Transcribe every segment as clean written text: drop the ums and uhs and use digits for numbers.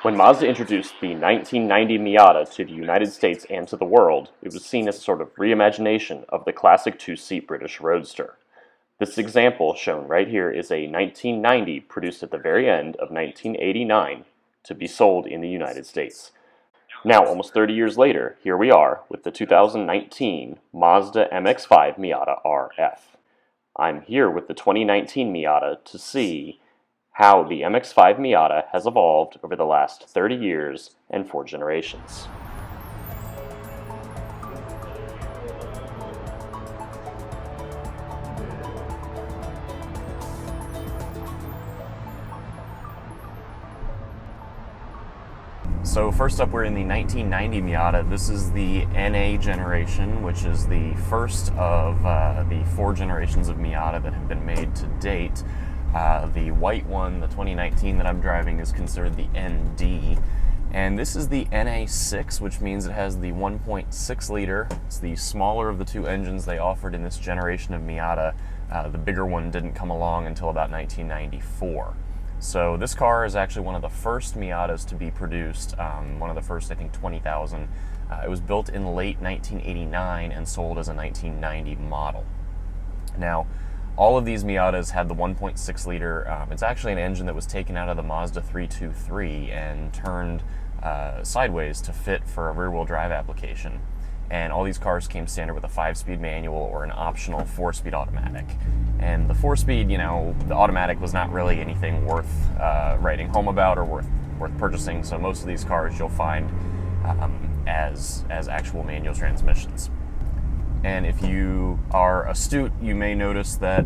When Mazda introduced the 1990 Miata to the United States and to the world, it was seen as a sort of reimagination of the classic two-seat British roadster. This example shown right here is a 1990 produced at the very end of 1989 to be sold in the United States. Now, almost 30 years later, here we are with the 2019 Mazda MX5 Miata RF. I'm here with the 2019 Miata to see how the MX5 Miata has evolved over the last 30 years and 4 generations. So first up, we're in the 1990 Miata. This is the NA generation, which is the first of the 4 generations of Miata that have been made to date. The white one, the 2019 that I'm driving, is considered the ND. And this is the NA6, which means it has the 1.6 liter. It's the smaller of the 2 engines they offered in this generation of Miata. The bigger one didn't come along until about 1994. So this car is actually one of the first Miatas to be produced, one of the first, I think, 20,000. It was built in late 1989 and sold as a 1990 model. Now, all of these Miatas had the 1.6 liter. It's actually an engine that was taken out of the Mazda 323 and turned sideways to fit for a rear-wheel drive application. And all these cars came standard with a 5-speed manual or an optional 4-speed automatic. And the 4-speed, the automatic was not really anything worth writing home about or worth purchasing. So most of these cars you'll find as actual manual transmissions. And if you are astute, you may notice that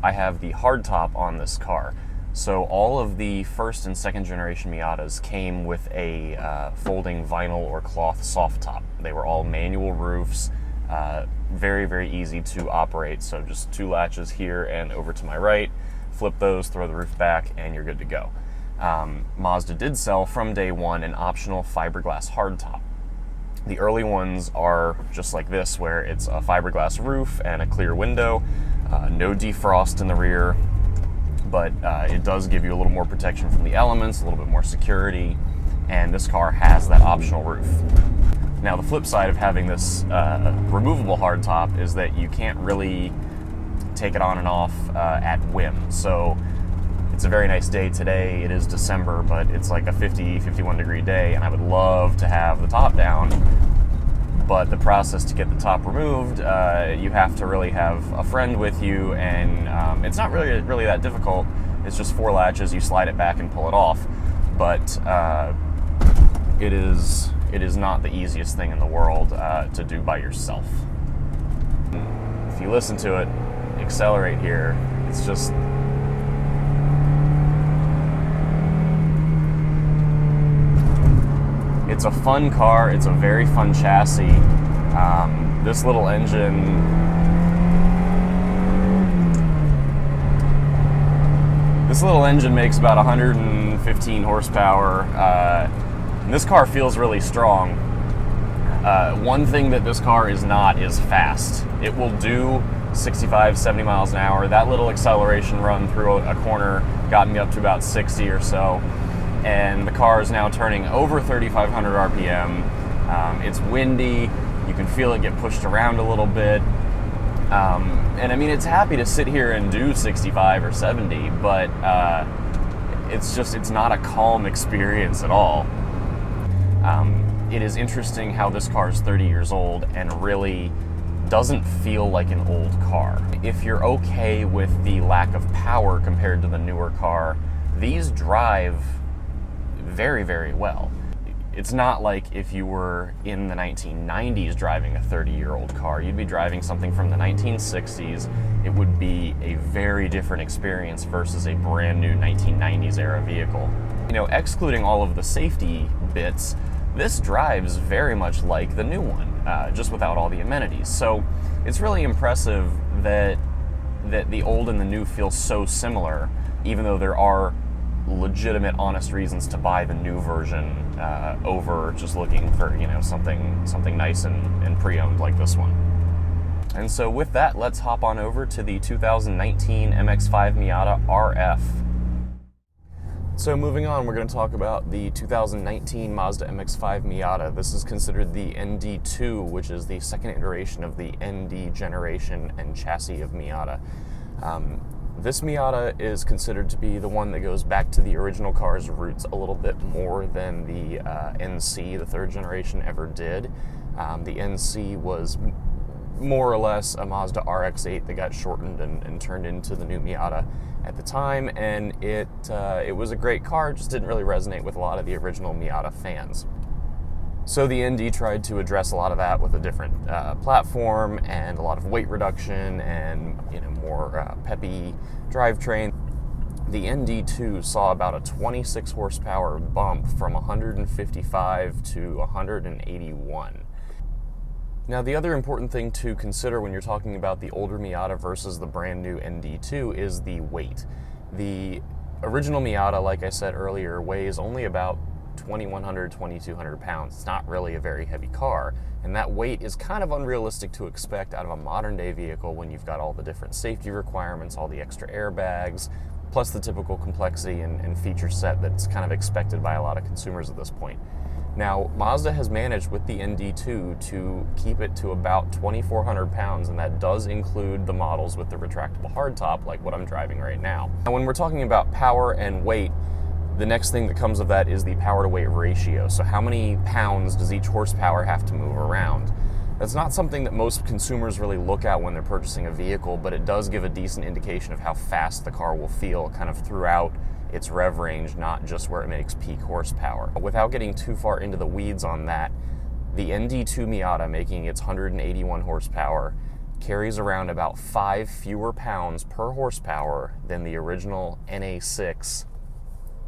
I have the hardtop on this car. So all of the first and second generation Miatas came with a folding vinyl or cloth soft top. They were all manual roofs, very, very easy to operate. So just 2 latches here and over to my right, flip those, throw the roof back, and you're good to go. Mazda did sell from day one an optional fiberglass hardtop. The early ones are just like this, where it's a fiberglass roof and a clear window, no defrost in the rear, but it does give you a little more protection from the elements, a little bit more security, and this car has that optional roof. Now, the flip side of having this removable hardtop is that you can't really take it on and off at whim. So it's a very nice day today. It is December, but it's like a 51 degree day, and I would love to have the top down. But the process to get the top removed, you have to really have a friend with you, and it's not really that difficult. It's just 4 latches, you slide it back and pull it off. But it is not the easiest thing in the world to do by yourself. If you listen to it accelerate here, it's just... It's a fun car. It's a very fun chassis. This little engine, makes about 115 horsepower. And this car feels really strong. One thing that this car is not is fast. It will do 65, 70 miles an hour. That little acceleration run through a corner got me up to about 60 or so. And the car is now turning over 3,500 RPM. It's windy. You can feel it get pushed around a little bit. And I mean, it's happy to sit here and do 65 or 70, but it's not a calm experience at all. It is interesting how this car is 30 years old and really doesn't feel like an old car. If you're okay with the lack of power compared to the newer car, these drive very, very well. It's not like if you were in the 1990s driving a 30-year-old car. You'd be driving something from the 1960s. It would be a very different experience versus a brand new 1990s era vehicle. Excluding all of the safety bits, this drives very much like the new one, just without all the amenities. So it's really impressive that the old and the new feel so similar, even though there are legitimate, honest reasons to buy the new version over just looking for something nice and pre-owned like this one. And so with that, let's hop on over to the 2019 MX5 Miata RF. So moving on, we're going to talk about the 2019 Mazda MX5 Miata. This is considered the ND2, which is the second iteration of the ND generation and chassis of Miata. This Miata is considered to be the one that goes back to the original car's roots a little bit more than the NC, the third generation, ever did. The NC was more or less a Mazda RX-8 that got shortened and turned into the new Miata at the time, and it was a great car, just didn't really resonate with a lot of the original Miata fans. So the ND tried to address a lot of that with a different platform and a lot of weight reduction and more peppy drivetrain. The ND2 saw about a 26 horsepower bump from 155 to 181. Now, the other important thing to consider when you're talking about the older Miata versus the brand new ND2 is the weight. The original Miata, like I said earlier, weighs only about 2,100, 2,200 pounds. It's not really a very heavy car, and that weight is kind of unrealistic to expect out of a modern day vehicle when you've got all the different safety requirements, all the extra airbags, plus the typical complexity and feature set that's kind of expected by a lot of consumers at this point. Now, Mazda has managed with the ND2 to keep it to about 2,400 pounds, and that does include the models with the retractable hardtop, like what I'm driving right now. Now, when we're talking about power and weight, the next thing that comes of that is the power to weight ratio. So how many pounds does each horsepower have to move around? That's not something that most consumers really look at when they're purchasing a vehicle, but it does give a decent indication of how fast the car will feel kind of throughout its rev range, not just where it makes peak horsepower. Without getting too far into the weeds on that, the ND2 Miata, making its 181 horsepower, carries around about 5 fewer pounds per horsepower than the original NA6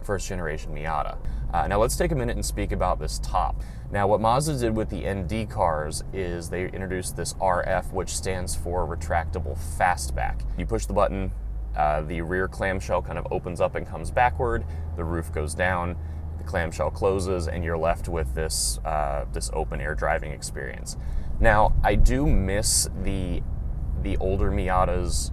first generation Miata. Now let's take a minute and speak about this top. Now what Mazda did with the ND cars is they introduced this RF, which stands for retractable fastback. You push the button, the rear clamshell kind of opens up and comes backward, the roof goes down, the clamshell closes, and you're left with this this open air driving experience. Now I do miss the older Miatas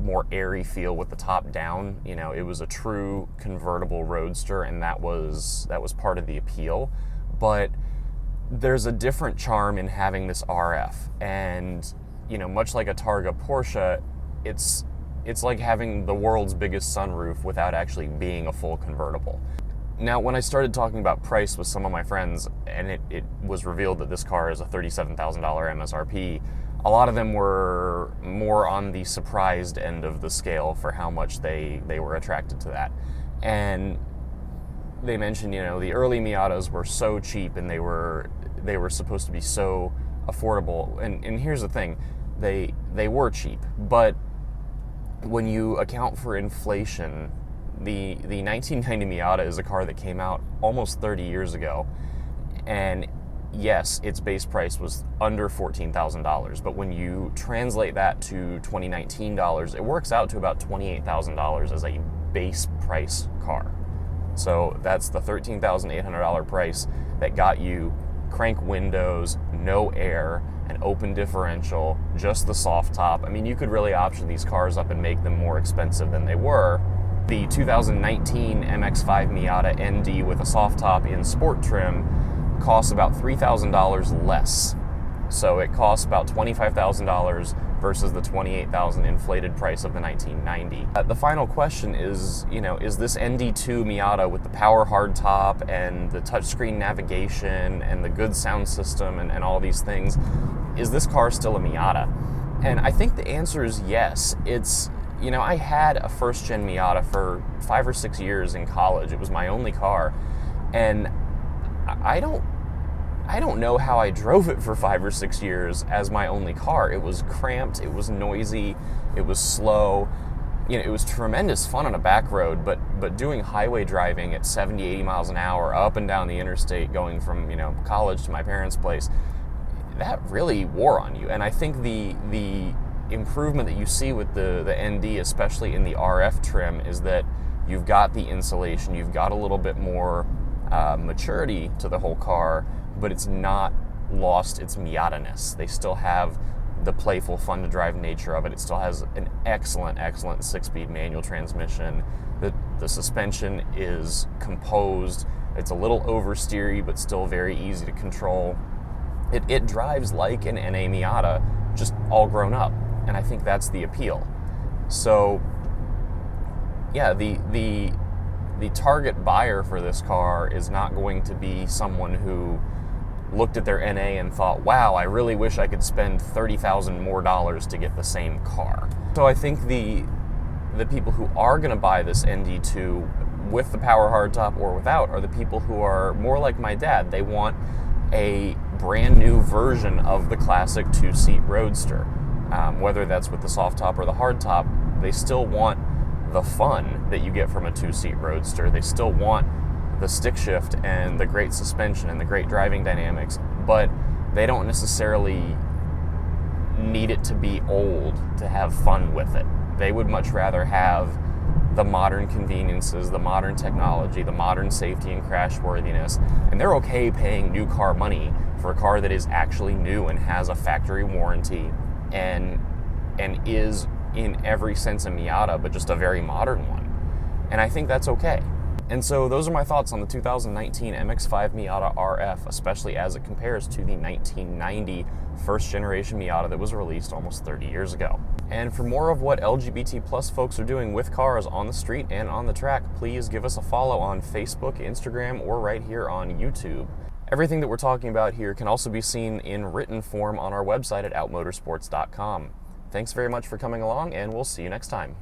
more airy feel with the top down. It was a true convertible roadster, and that was part of the appeal. But there's a different charm in having this RF, and much like a Targa Porsche, it's like having the world's biggest sunroof without actually being a full convertible. Now, when I started talking about price with some of my friends, and it was revealed that this car is a $37,000 MSRP, a lot of them were more on the surprised end of the scale for how much they were attracted to that. And they mentioned, the early Miatas were so cheap, and they were supposed to be so affordable. And here's the thing, they were cheap, but when you account for inflation, the 1990 Miata is a car that came out almost 30 years ago, and yes, its base price was under $14,000, but when you translate that to 2019 dollars, it works out to about $28,000 as a base price car. So that's the $13,800 price that got you crank windows, no air, an open differential, just the soft top. I mean, you could really option these cars up and make them more expensive than they were. The 2019 MX5 Miata ND with a soft top in sport trim costs about $3,000 less. So it costs about $25,000 versus the $28,000 inflated price of the 1990. The final question is, is this ND2 Miata with the power hardtop and the touchscreen navigation and the good sound system and all these things, is this car still a Miata? And I think the answer is yes. It's, I had a first-gen Miata for 5 or 6 years in college. It was my only car, and I don't know how I drove it for 5 or 6 years as my only car. It was cramped, it was noisy, it was slow. It was tremendous fun on a back road, but doing highway driving at 70, 80 miles an hour up and down the interstate going from, college to my parents' place, that really wore on you. And I think the improvement that you see with the ND, especially in the RF trim, is that you've got the insulation, you've got a little bit more maturity to the whole car, but it's not lost its Miata-ness. They still have the playful, fun to drive nature of it. It still has an excellent 6-speed manual transmission. The suspension is composed. It's a little oversteery, but still very easy to control. It drives like an NA Miata, just all grown up, and I think that's the appeal. So, yeah, the target buyer for this car is not going to be someone who looked at their NA and thought, wow, I really wish I could spend $30,000 more to get the same car. So I think the people who are going to buy this ND2 with the power hardtop or without are the people who are more like my dad. They want a brand new version of the classic 2-seat Roadster. Whether that's with the soft top or the hard top, they still want the fun that you get from a 2-seat Roadster. They still want the stick shift and the great suspension and the great driving dynamics, but they don't necessarily need it to be old to have fun with it. They would much rather have the modern conveniences, the modern technology, the modern safety and crash worthiness, and they're okay paying new car money for a car that is actually new and has a factory warranty and is in every sense a Miata, but just a very modern one. And I think that's okay. And so those are my thoughts on the 2019 MX5 Miata RF, especially as it compares to the 1990 first generation Miata that was released almost 30 years ago. And for more of what LGBT plus folks are doing with cars on the street and on the track, please give us a follow on Facebook, Instagram, or right here on YouTube. Everything that we're talking about here can also be seen in written form on our website at outmotorsports.com. Thanks very much for coming along, and we'll see you next time.